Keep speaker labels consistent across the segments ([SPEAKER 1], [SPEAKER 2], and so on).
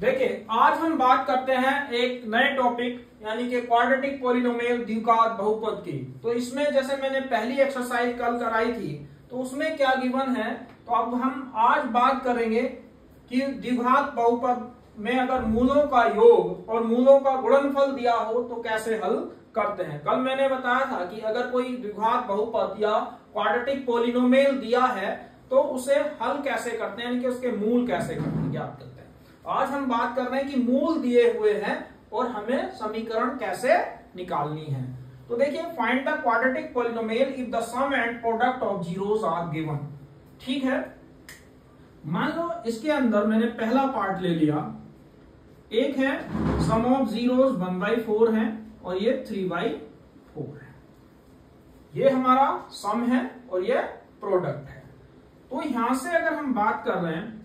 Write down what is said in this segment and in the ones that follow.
[SPEAKER 1] देखिए आज हम बात करते हैं एक नए टॉपिक यानी कि क्वाड्रेटिक पॉलिनोमियल द्विघात बहुपद की। तो इसमें जैसे मैंने पहली एक्सरसाइज कल कराई थी तो उसमें क्या गिवन है, तो अब हम आज बात करेंगे कि द्विघात बहुपद में अगर मूलों का योग और मूलों का गुणनफल दिया हो तो कैसे हल करते हैं। कल मैंने बताया था कि अगर कोई द्विघात बहुपद या क्वाड्रेटिक पॉलिनोमियल दिया है तो उसे हल कैसे करते हैं, यानी कि उसके मूल कैसे ज्ञात करते हैं। आज हम बात कर रहे हैं कि मूल दिए हुए हैं और हमें समीकरण कैसे निकालनी है। तो देखिए, find the quadratic polynomial if the sum and product of zeros are given. ठीक है, मान लो इसके अंदर मैंने पहला पार्ट ले लिया, एक है सम ऑफ जीरोस 1/4 है और ये 3/4 है। ये हमारा सम है और ये प्रोडक्ट है। तो यहां से अगर हम बात कर रहे हैं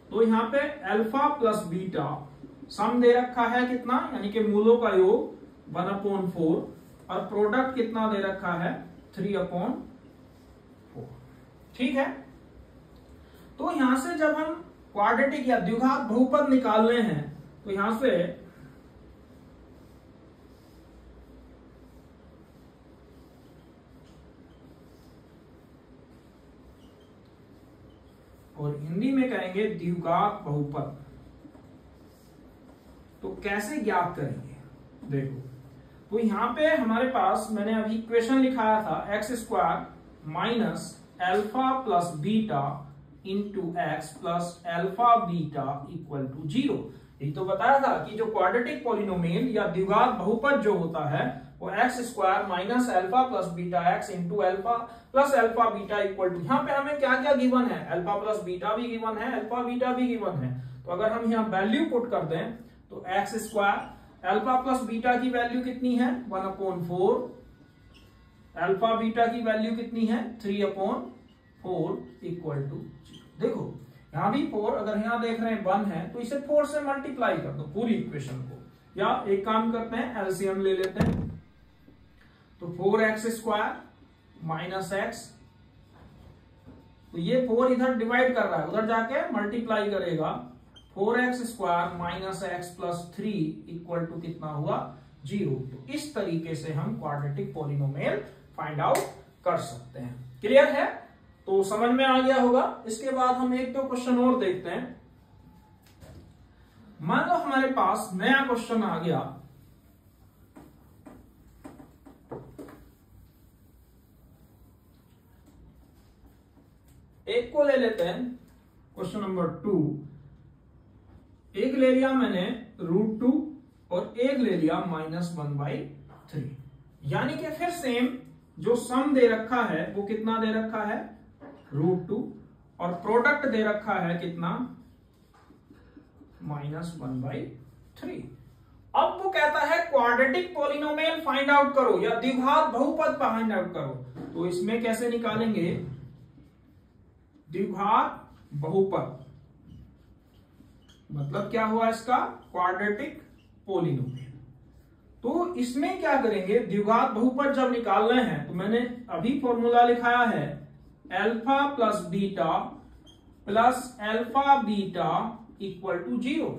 [SPEAKER 1] तो यहाँ पे अल्फा प्लस बीटा सम दे रखा है कितना, यानी कि मूलों का योग 1/4 और प्रोडक्ट कितना दे रखा है 3/4। ठीक है, तो यहां से जब हम क्वाड्रेटिक या द्विघात बहुपद निकाल रहे हैं तो यहां से और हिंदी में कहेंगे द्विघात बहुपद। तो कैसे ज्ञात करेंगे, देखो तो यहां पे हमारे पास मैंने अभी इक्वेशन लिखाया था x² minus alpha plus beta into x plus alpha beta equal to 0। ये तो बताया था कि जो क्वाड्रेटिक पॉलिनोमियल या द्विघात बहुपद जो होता है वो x² minus alpha plus beta x into alpha plus alpha beta equal to, यहाँ पे हमें क्या क्या गिवन है, अल्फा प्लस बीटा भी गिवन है, अल्फा बीटा भी गिवन है। तो अगर हम यहाँ वैल्यू पुट कर दें तो x² अल्फा प्लस बीटा की वैल्यू कितनी है 1/4, अल्फा बीटा की वैल्यू कितनी है 3/4 इक्वल टू 0। देखो यहां भी 4, अगर यहां देख रहे हैं 1 है तो इसे 4 से मल्टीप्लाई कर दो पूरी इक्वेशन को, या एक काम करते हैं एलसीएम ले लेते हैं। तो 4x² माइनस एक्स, तो ये 4 इधर डिवाइड कर रहा है, उधर जाके मल्टीप्लाई करेगा 4x² minus x plus 3 equal to कितना हुआ 0। तो इस तरीके से हम क्वाड्रेटिक पॉलिनोमियल फाइंड आउट कर सकते हैं। क्लियर है, तो समझ में आ गया होगा। इसके बाद हम एक दो क्वेश्चन और देखते हैं। मान लो हमारे पास नया क्वेश्चन आ गया, एक को ले लेते हैं क्वेश्चन नंबर 2। एक ले लिया मैंने √2 और एक ले लिया -1/3, यानी कि फिर सेम जो सम दे रखा है वो कितना दे रखा है √2 और प्रोडक्ट दे रखा है कितना -1/3। अब वो कहता है क्वाड्रेटिक पॉलिनोमियल फाइंड आउट करो या द्विघात बहुपद फाइंड आउट करो। तो इसमें कैसे निकालेंगे द्विघात बहुपद, मतलब क्या हुआ इसका क्वाड्रेटिक पॉलिनोमियल। तो इसमें क्या करेंगे, द्विघात बहुपद जब निकाल रहे हैं तो मैंने अभी फॉर्मूला लिखाया है alpha plus beta plus alpha beta equal to 0।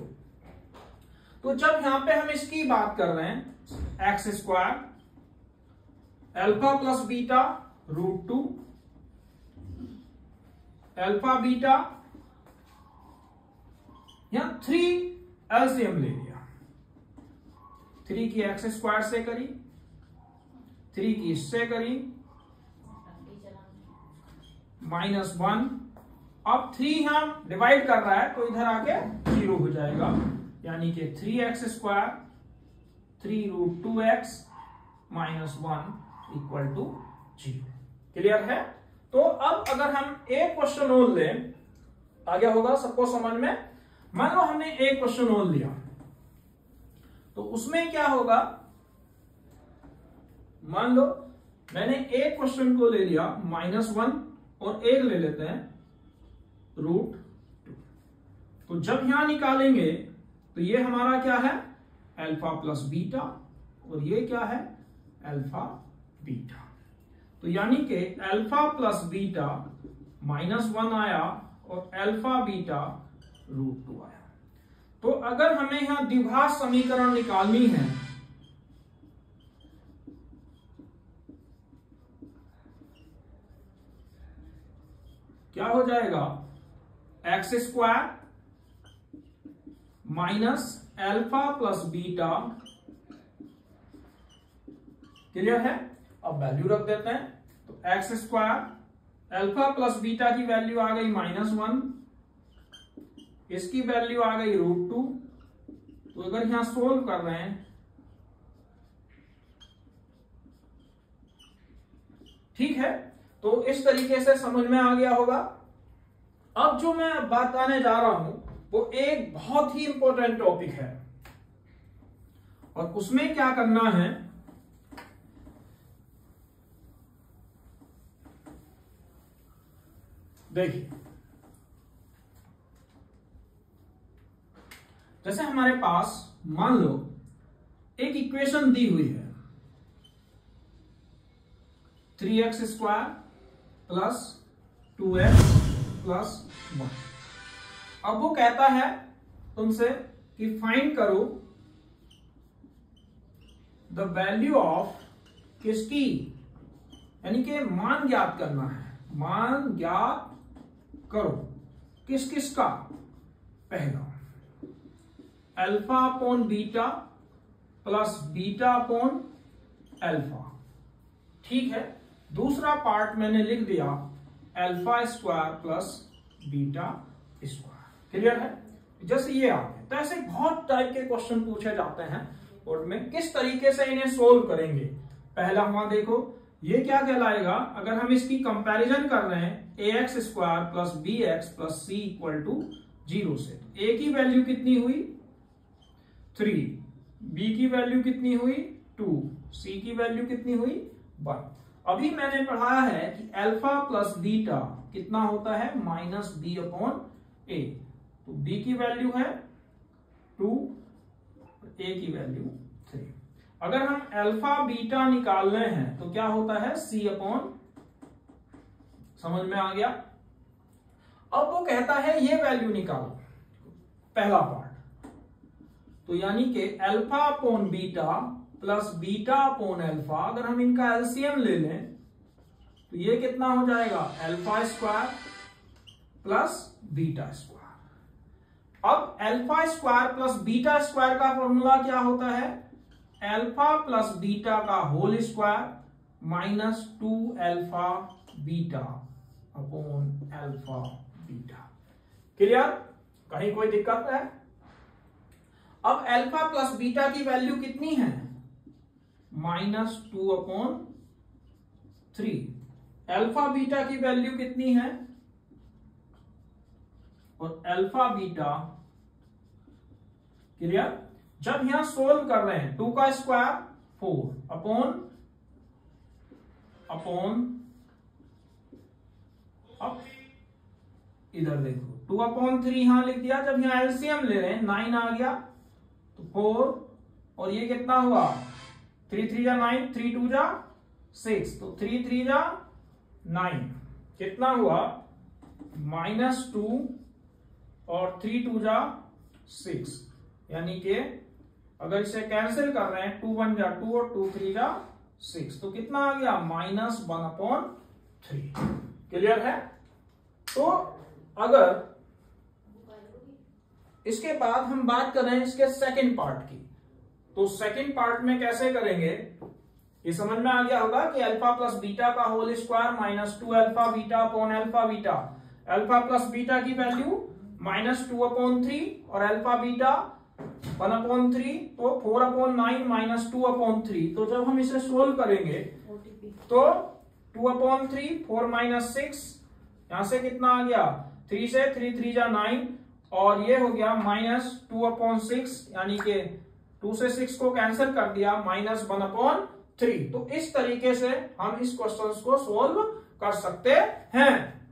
[SPEAKER 1] तो जब यहां पे हम इसकी बात कर रहे हैं x² alpha plus beta √2 alpha beta, यहां 3 एलसीएम ले लिया, 3 की x² से करी, 3 की इससे करी, -1। अब 3 यहां डिवाइड कर रहा है तो इधर आके 0 हो जाएगा, यानी कि 3x² 3√2x -1 equal to 0। Clear है। तो अब अगर हम एक क्वेश्चन और लें, आ गया होगा सबको समझ में। मान लो हमने एक क्वेश्चन और लिया तो उसमें क्या होगा, मान लो मैंने एक क्वेश्चन को ले लिया -1 और एक ले लेते हैं √2। तो जब यहां निकालेंगे तो ये हमारा क्या है अल्फा प्लस बीटा और ये क्या है अल्फा बीटा। तो यानी कि अल्फा प्लस बीटा -1 आया और अल्फा बीटा √2 आया। तो अगर हमें यहां द्विघात समीकरण निकालनी है, क्या हो जाएगा, x square minus alpha plus beta, clear है। अब वैल्यू रख देते हैं, तो x square alpha plus beta की वैल्यू आ गई -1, इसकी वैल्यू आ गई √2। तो अगर यहां सोल्व कर रहे हैं, ठीक है, तो इस तरीके से समझ में आ गया होगा। अब जो मैं बताने जा रहा हूं वो एक बहुत ही इंपॉर्टेंट टॉपिक है, और उसमें क्या करना है, देखिए जैसे हमारे पास मान लो एक इक्वेशन दी हुई है 3x² प्लस 2x प्लस 1। अब वो कहता है तुमसे कि फाइंड करो द वैल्यू ऑफ किसकी, यानी कि मान ज्ञात करना है, मान ज्ञात करो किस किस का, पहला alpha upon beta plus beta upon alpha, ठीक है। दूसरा पार्ट मैंने लिख दिया alpha square plus beta square, clear है। जैसे ये आ गए, तो ऐसे बहुत टाइप के क्वेश्चन पूछे जाते हैं और में किस तरीके से इन्हें सोल्व करेंगे। पहला वहां देखो, ये क्या कहलाएगा, अगर हम इसकी कंपैरिजन कर रहे हैं ax² plus bx plus c = 0 से, a की वैल्यू कितनी हुई 3, b की वैल्यू कितनी हुई 2, c की वैल्यू कितनी हुई 1। अभी मैंने पढ़ाया है कि अल्फा प्लस बीटा कितना होता है -b/a, तो b की वैल्यू है 2, a की वैल्यू 3। अगर हम अल्फा बीटा निकालने हैं तो क्या होता है c/, समझ में आ गया। अब वो कहता है ये वैल्यू निकालो, पहला पार्ट, तो यानी कि alpha upon beta plus beta upon alpha, अगर हम इनका एलसीएम ले लें तो ये कितना हो जाएगा, alpha square plus beta square. अब alpha square plus beta square का फॉर्मूला क्या होता है, अल्फा प्लस बीटा का whole square minus 2 alpha beta upon alpha beta, clear, कहीं कोई दिक्कत है। अब अल्फा प्लस बीटा की वैल्यू कितनी है, -2/3। अल्फा बीटा की वैल्यू कितनी है, और अल्फा बीटा, क्लियर। जब यहां सोल्व कर रहे हैं 2 का स्क्वायर 4 अपॉन अब इधर देखो 2/3 यहां लिख दिया। जब यहां एलसीएम ले रहे हैं 9 आ गया तो 4, और ये कितना हुआ 3 3 जा 9, 3 2 जा 6, तो 3 3 जा 9, कितना हुआ -2 और 3 2 जा 6, यानी कि अगर इसे कैंसिल कर रहे हैं 2 1 जा 2 और 2 3 जा 6, तो कितना आ गया -1/3, क्लियर है। तो अगर इसके बाद हम बात कर रहे हैं इसके सेकंड पार्ट की, तो सेकंड पार्ट में कैसे करेंगे, ये समझ में आ गया होगा कि अल्फा प्लस बीटा का whole square minus 2 alpha beta upon alpha beta, alpha plus beta की वैल्यू -2/3 और अल्फा बीटा 1/3, तो 4/9 -2/3। तो जब हम इसे सोल्व करेंगे तो 2/3 4 - 6, यहां से कितना आ गया 3 से 3 3 जा 9, और ये हो गया -2/6, यानी कि 2 से 6 को कैंसिल कर दिया -1/3। तो इस तरीके से हम इस क्वेश्चन को सोल्व कर सकते हैं।